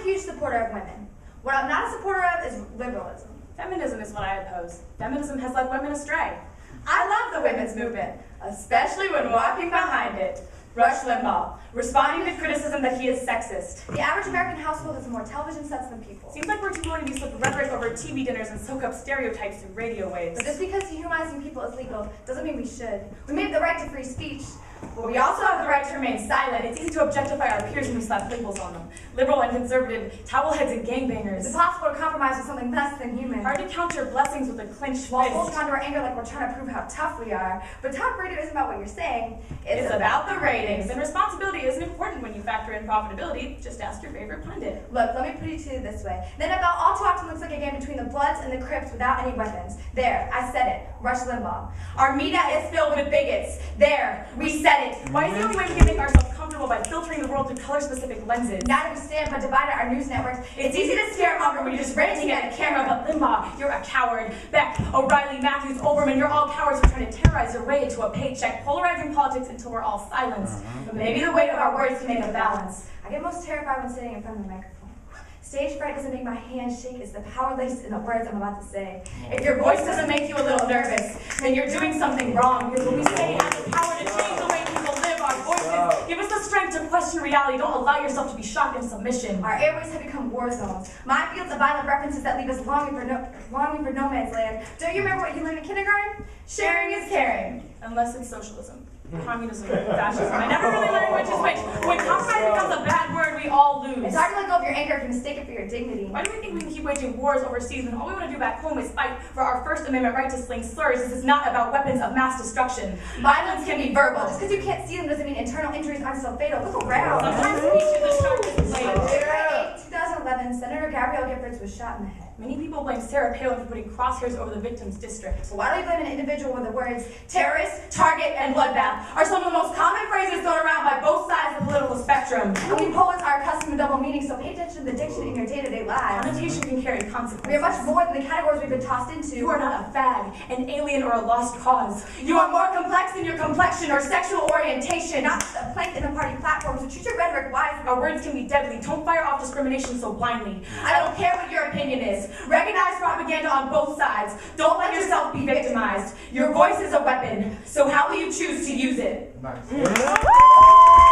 huge supporter of women. What I'm not a supporter of is liberalism. Feminism is what I oppose. Feminism has led women astray. I love the women's movement, especially when walking behind it. Rush Limbaugh, responding to criticism that he is sexist. The average American household has more television sets than people. Seems like we're too willing to use rhetoric over TV dinners and soak up stereotypes through radio waves. But just because dehumanizing people is legal doesn't mean we should. We may have the right to free speech, but we also have the right to remain silent. It's easy to objectify our peers when we slap labels on them. Liberal and conservative, towelheads and gangbangers. It's impossible to compromise with something less than human. Hard to counter blessings with a clenched While fist. holding onto our anger like we're trying to prove how tough we are. But talk radio isn't about what you're saying. It's about the ratings. And responsibility isn't important when you factor in profitability. Just ask your favorite pundit. Look, let me put it to you this way. The NFL all too often looks like a game between the Bloods and the Crips without any weapons. There, I said it. Rush Limbaugh. Our media is filled with bigots. There, we said it. Why is the only way we can make ourselves comfortable by filtering the world through color-specific lenses? Now we stand but divided our news networks. It's easy to scaremonger when you're just ranting at a camera, but Limbaugh, you're a coward. Beck, O'Reilly, Matthews, Oberman, you're all cowards who are trying to terrorize your way into a paycheck, polarizing politics until we're all silenced. But maybe the weight of our words can make a balance. I get most terrified when sitting in front of the microphone. Stage fright doesn't make my hands shake, it's the power laced in the words I'm about to say. If your voice doesn't make you a little nervous, then you're doing something wrong, because what we say has the power to change the way people live. Our voices give us the strength to question reality. Don't allow yourself to be shocked into submission. Our airways have become war zones. Minefields of violent references that leave us longing for no man's land. Don't you remember what you learned in kindergarten? Sharing is caring. Unless it's socialism. Communism, fascism. I never really learned which is which. When compromise becomes a bad word, we all lose. It's hard to let go of your anger if you mistake it for your dignity. Why do we think we can keep waging wars overseas when all we want to do back home is fight for our First Amendment right to sling slurs? This is not about weapons of mass destruction. Violence can be verbal. Just because you can't see them doesn't mean internal injuries aren't still fatal. Look around. Sometimes speech is a sharp display. In 2011, Senator Gabrielle Giffords was shot in the head. Many people blame Sarah Palin for putting crosshairs over the victim's district. So why do we blame an individual when the words terrorist, target, and bloodbath are some of the most common phrases thrown around by both sides of the political spectrum? And we poets are accustomed to double meanings, so pay attention to the diction in your day-to-day lives. Connotation can carry consequences. We are much more than the categories we've been tossed into. You are not a fad, an alien, or a lost cause. You are more complex than your complexion or sexual orientation. Not a plank in the party platform, so choose your rhetoric wisely. Our words can be deadly. Don't fire off discrimination so blindly. I don't care what your opinion is. Recognize propaganda on both sides. Don't let yourself be victimized. Your voice is a weapon, so how will you choose to use it? Nice.